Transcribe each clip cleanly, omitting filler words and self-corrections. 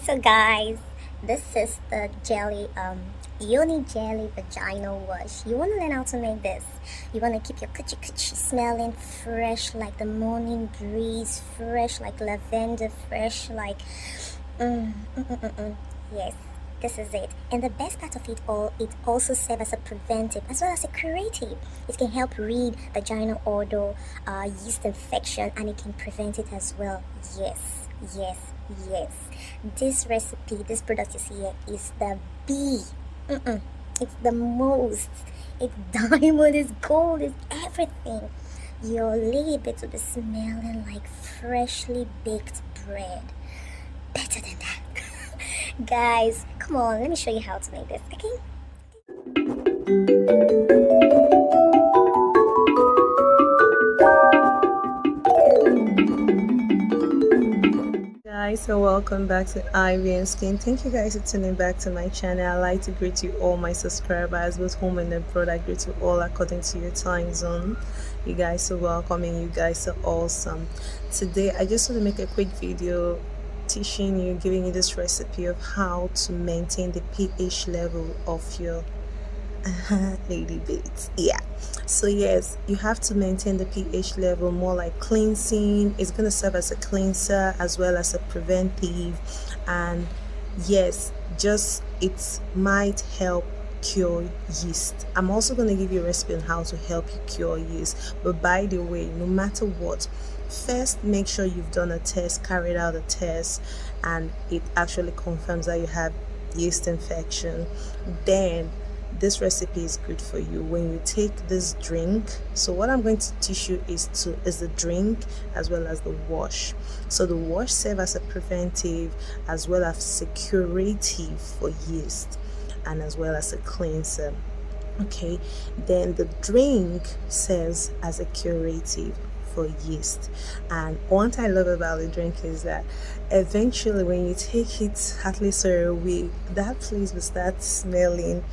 So guys, this is the jelly Yoni jelly vagina wash. You want to learn how to make this. You want to keep your coochie coochie smelling fresh like the morning breeze, fresh like lavender, fresh like yes, this is it. And the best part of it all, it also serves as a preventive as well as a curative. It can help rid vaginal odor, yeast infection, and it can prevent it as well. Yes, yes, yes. This recipe, this product you see here is the B. It's the most. It's diamond, it's gold, it's everything. Your lady bits will be smelling like freshly baked bread. Better than that. Guys, come on, let me show you how to make this, okay? Guys, so welcome back to Ivy and Skin. Thank you guys for tuning back to my channel. I'd like to greet you all my subscribers, both home and abroad. I greet you all according to your time zone. You guys are welcome and you guys are awesome. Today I just want to make a quick video teaching you, giving you this recipe of how to maintain the pH level of your lady bits. Yeah, so yes, you have to maintain the pH level, more like cleansing. It's going to serve as a cleanser as well as a preventive, and yes, just it might help cure yeast. I'm also going to give you a recipe on how to help you cure yeast. But by the way, no matter what, first make sure you've done a test, carried out a test, and it actually confirms that you have yeast infection. Then this recipe is good for you when you take this drink. So what I'm going to teach you is the drink as well as the wash. So the wash serves as a preventive as well as a curative for yeast and as well as a cleanser. Okay, then the drink serves as a curative for yeast. And what I love about the drink is that eventually when you take it at least for a week, that place will start smelling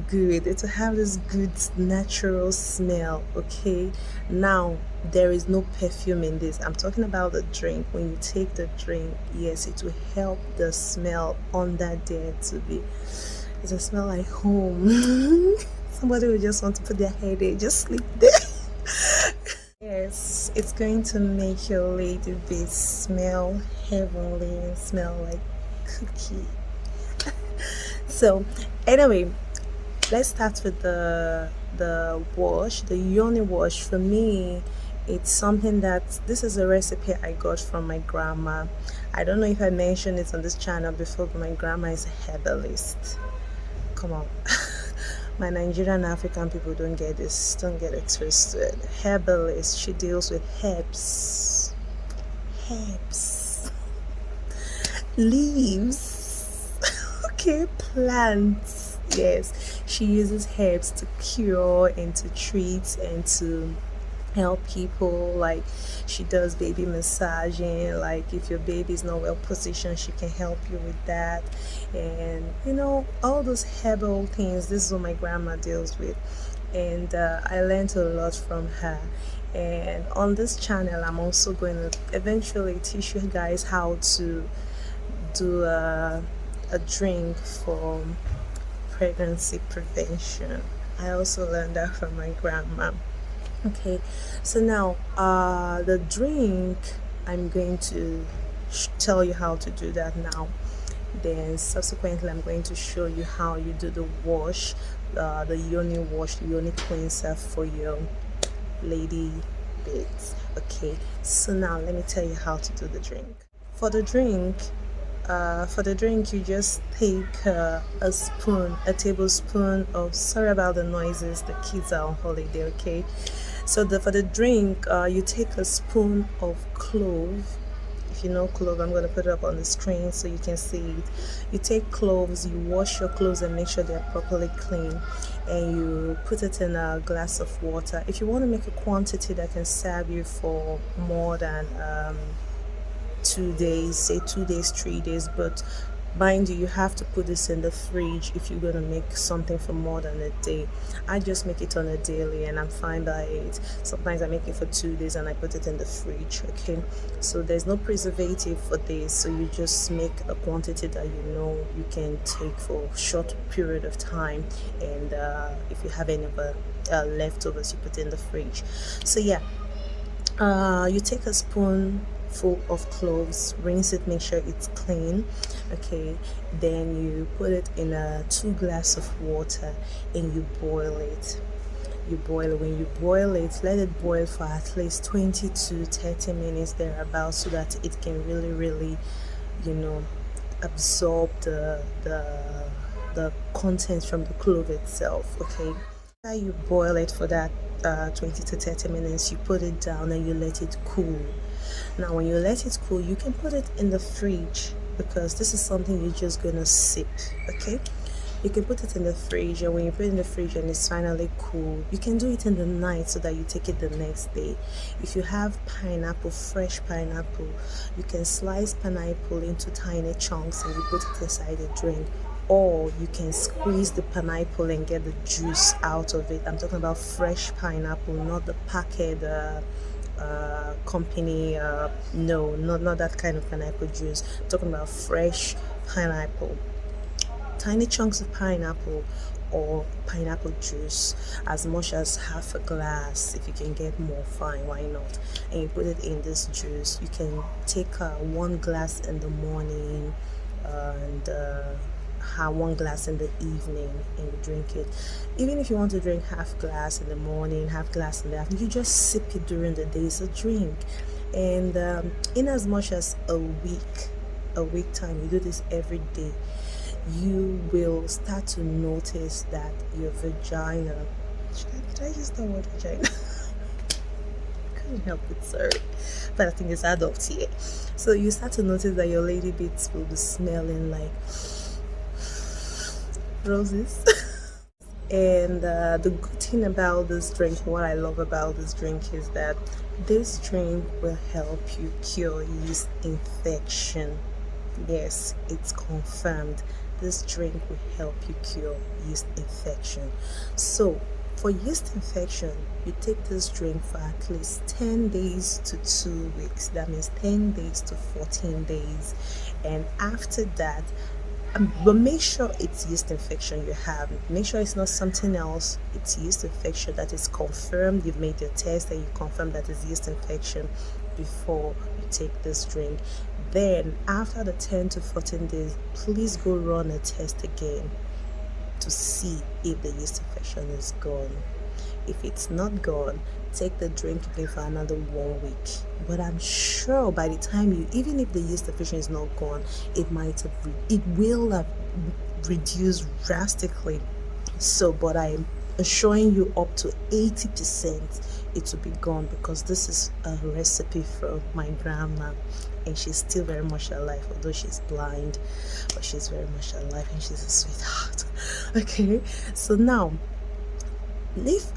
good. It will have this good natural smell. Okay, now there is no perfume in this. I'm talking about the drink. When you take the drink, yes, it will help the smell under there to be, it will smell like home. Somebody will just want to put their head there, just sleep there. Yes, it's going to make your lady bit smell heavenly and smell like cookie. So anyway, let's start with the wash, the yoni wash. For me, it's something that, this is a recipe I got from my grandma. I don't know if I mentioned it on this channel before, but my grandma is a herbalist. Come on. My Nigerian African people don't get this, don't get it twisted. Herbalist, she deals with herbs, leaves, okay, plants. Yes, she uses herbs to cure and to treat and to help people. Like, she does baby massaging. Like, if your baby is not well positioned, she can help you with that. And you know, all those herbal things, this is what my grandma deals with, and I learned a lot from her. And on this channel, I'm also going to eventually teach you guys how to do a drink for pregnancy prevention. I also learned that from my grandma. Okay, so now the drink, I'm going to tell you how to do that now. Then subsequently I'm going to show you how you do the wash, the yoni wash, the yoni cleanser for your lady bits. Okay, so now let me tell you how to do the drink. For the drink, you just take a tablespoon of, sorry about the noises, the kids are on holiday. Okay, so for the drink, you take a spoon of clove. If you know clove, I'm going to put it up on the screen so you can see it. You take cloves, you wash your cloves and make sure they're properly clean, and you put it in a glass of water. If you want to make a quantity that can serve you for more than 2 days, say 2 days, 3 days, but Mind you, you have to put this in the fridge if you're gonna make something for more than a day. I just make it on a daily and I'm fine by it. Sometimes I make it for 2 days and I put it in the fridge. Okay, so there's no preservative for this, so you just make a quantity that you know you can take for a short period of time, and if you have any of leftovers, you put it in the fridge. So yeah, you take a spoonful of cloves, rinse it, make sure it's clean. Okay, then you put it in a 2 glass of water and you boil it. You boil it. When you boil it, let it boil for at least 20 to 30 minutes thereabouts, so that it can really you know absorb the contents from the clove itself. Okay, after you boil it for that 20 to 30 minutes, you put it down and you let it cool. Now when you let it cool, you can put it in the fridge, because this is something you're just gonna sip. Okay, you can put it in the fridge, and when you put it in the fridge and it's finally cool, you can do it in the night so that you take it the next day. If you have pineapple, fresh pineapple, you can slice pineapple into tiny chunks and you put it inside a drink, or you can squeeze the pineapple and get the juice out of it. I'm talking about fresh pineapple, not the packet company, no, not that kind of pineapple juice. I'm talking about fresh pineapple, tiny chunks of pineapple, or pineapple juice, as much as half a glass. If you can get more, fine, why not? And you put it in this juice. You can take 1 glass in the morning, and have 1 glass in the evening, and you drink it. Even if you want to drink half glass in the morning, half glass in the afternoon, you just sip it during the day. It's a drink. And in as much as a week time, you do this every day, you will start to notice that your vagina, did I use the word vagina? Couldn't help it, sorry, but I think it's adult here. So you start to notice that your lady bits will be smelling like roses. And the good thing about this drink, what I love about this drink, is that this drink will help you cure yeast infection. Yes, it's confirmed. This drink will help you cure yeast infection. So for yeast infection, you take this drink for at least 10 days to 2 weeks. That means 10 days to 14 days. And after that, but make sure it's yeast infection you have. Make sure it's not something else. It's yeast infection that is confirmed. You've made your test and you confirm that it's yeast infection before you take this drink. Then after the 10 to 14 days, please go run a test again to see if the yeast infection is gone. If it's not gone, take the drink again for another 1 week. But I'm sure by the time even if the yeast infection is not gone, it will have reduced drastically. So, but I'm assuring you up to 80% it will be gone, because this is a recipe from my grandma, and she's still very much alive, although she's blind, but she's very much alive and she's a sweetheart. Okay, so now, if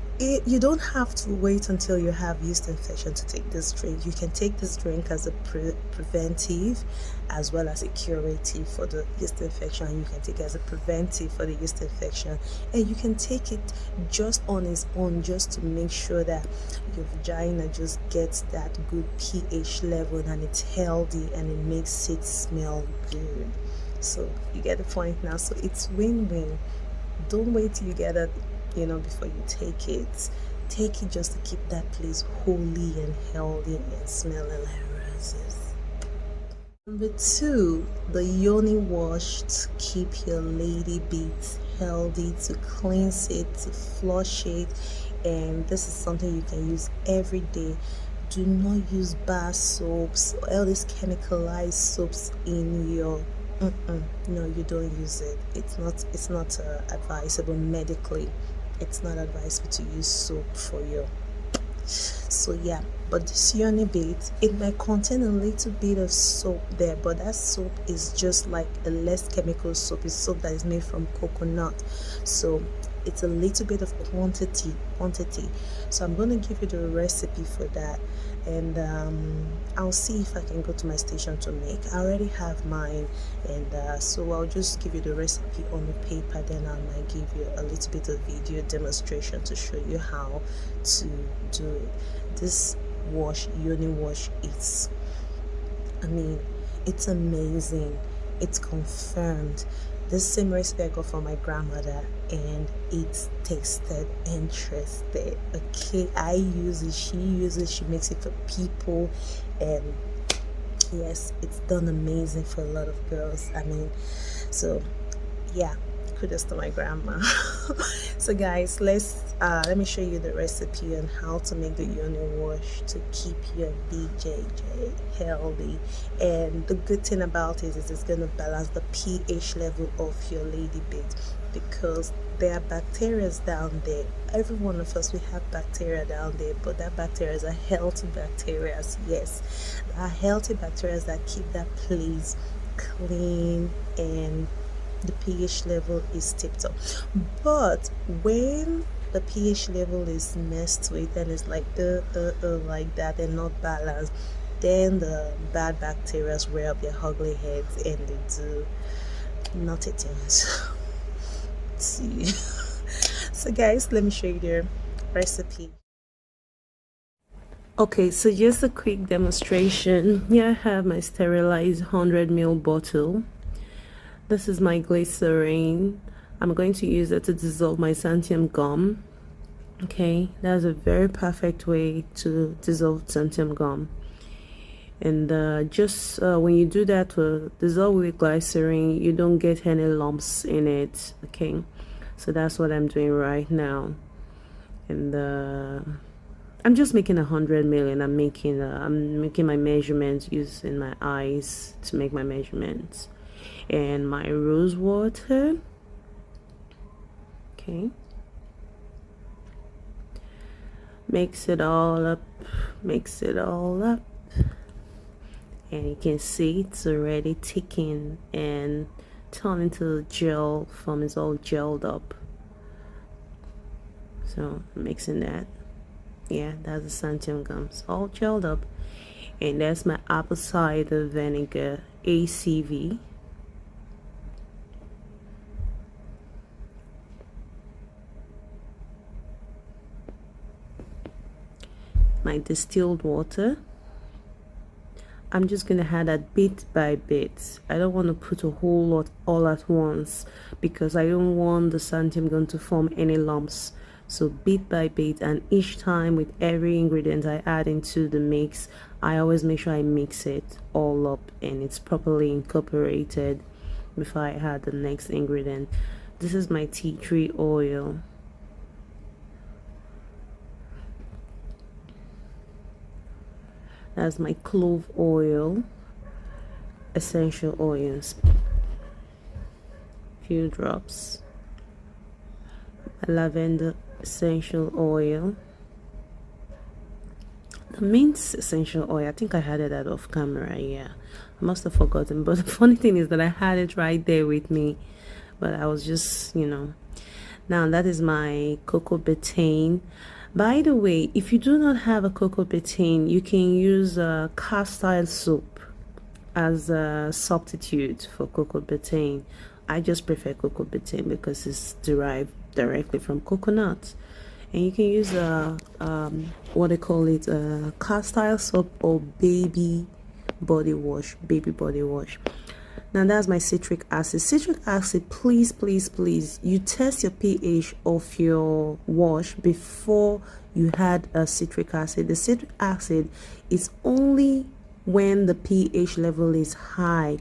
you don't have to wait until you have yeast infection to take this drink. You can take this drink as a preventive as well as a curative for the yeast infection. You can take it as a preventive for the yeast infection, and you can take it just on its own, just to make sure that your vagina just gets that good pH level and it's healthy and it makes it smell good. So you get the point now. So it's win-win. Don't wait till you get it, before you take it. Take it just to keep that place holy and healthy and smelling like roses. Number 2, the yoni wash to keep your lady beads healthy, to cleanse it, to flush it. And this is something you can use every day. Do not use bar soaps or all these chemicalized soaps in your no, you don't use it. It's not advisable medically. It's not advisable to use soap for your. So yeah, but this yoni bait, it might contain a little bit of soap there, but that soap is just like a less chemical soap. It's soap that is made from coconut. So it's a little bit of quantity. So I'm going to give you the recipe for that, and I'll see if I can go to my station to make. I already have mine, and so I'll just give you the recipe on the paper, then I might give you a little bit of video demonstration to show you how to do it. This yoni wash, it's amazing. It's confirmed. This same recipe I got from my grandmother, and it tasted interesting. Okay, I use it, she uses, she makes it for people, and yes, it's done amazing for a lot of girls. So yeah, kudos to my grandma. So guys, let me show you the recipe on how to make the yoni wash to keep your BJJ healthy. And the good thing about it is it's going to balance the pH level of your lady bit, because there are bacteria down there. Every one of us, we have bacteria down there, but that bacteria is a healthy bacteria. Yes, are healthy bacteria that keep that place clean, and the pH level is tipped up. But when the pH level is messed with and it's like like that and not balanced, then the bad bacteria rear up their ugly heads and they do naughty things. See. So guys, let me show you the recipe. Okay, so just a quick demonstration. Here I have my sterilized 100 ml bottle. This is my glycerine. I'm going to use it to dissolve my xanthan gum. Okay, that's a very perfect way to dissolve xanthan gum. And just when you do that to dissolve with glycerine, you don't get any lumps in it. Okay, so that's what I'm doing right now. And I'm just making 100 ml, and I'm making my measurements using my eyes to make my measurements. And my rose water. Okay, mix it all up, and you can see it's already thickened and turn into gel form. It's all gelled up. So I'm mixing that. Yeah, that's the xanthan gums all gelled up. And that's my apple cider vinegar ACV. My distilled water. I'm just gonna add that bit by bit. I don't want to put a whole lot all at once, because I don't want the xanthan gum to form any lumps. So bit by bit, and each time with every ingredient I add into the mix, I always make sure I mix it all up and it's properly incorporated before I add the next ingredient. This is my tea tree oil. That's my clove oil, essential oils, few drops, lavender essential oil, the mint essential oil. I think I had it out of camera. Yeah, I must have forgotten, but the funny thing is that I had it right there with me, but I was just, now that is my cocoa betaine. By the way, if you do not have a cocoa betaine, you can use a castile soap as a substitute for cocoa betaine. I just prefer cocoa betaine because it's derived directly from coconut. And you can use what they call it, castile soap or baby body wash. Now that's my citric acid. Please, you test your pH of your wash before you add a citric acid. The citric acid is only when the pH level is high.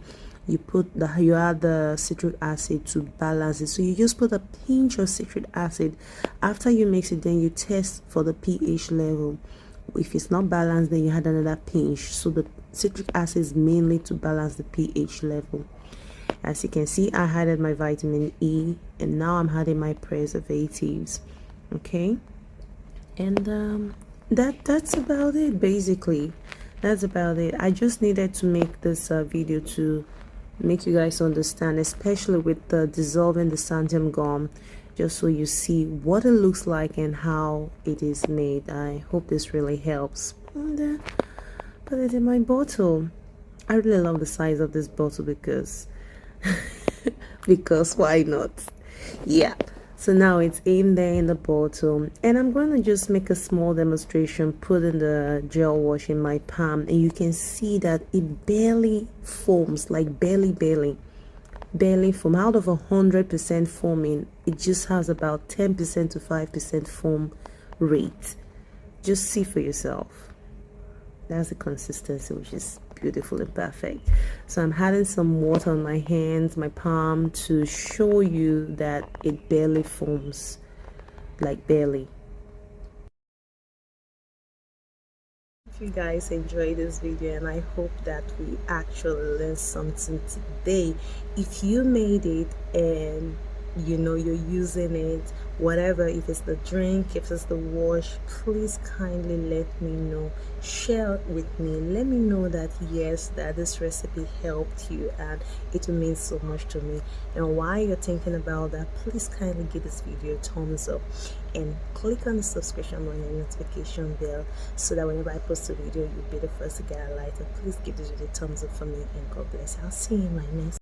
You add the citric acid to balance it. So you just put a pinch of citric acid. After you mix it, then you test for the pH level. If it's not balanced, then you add another pinch. So the citric acid is mainly to balance the pH level. As you can see, I added my vitamin E, and now I'm adding my preservatives. Okay, and that's about it. Basically, that's about it. I just needed to make this video to make you guys understand, especially with the dissolving the xanthan gum. just so you see what it looks like and how it is made. I hope this really helps. And put it in my bottle. I really love the size of this bottle because because why not? Yeah. So now it's in there in the bottle, and I'm going to just make a small demonstration, put in the gel wash in my palm, and you can see that it barely foams, like barely foam. Out of 100% foaming, it just has about 10% to 5% foam rate. Just see for yourself. That's the consistency, which is beautiful and perfect. So I'm adding some water on my hands, my palm, to show you that it barely foams, like barely. If you guys enjoyed this video, and I hope that we actually learned something today. If you made it and you know you're using it, whatever, if it's the drink, if it's the wash, please kindly let me know, share it with me, let me know that yes, that this recipe helped you, and it will mean so much to me. And while you're thinking about that, please kindly give this video a thumbs up and click on the subscription button and notification bell so that whenever I post a video, you'll be the first to get a light. And please give this video a thumbs up for me, and God bless. I'll see you in my next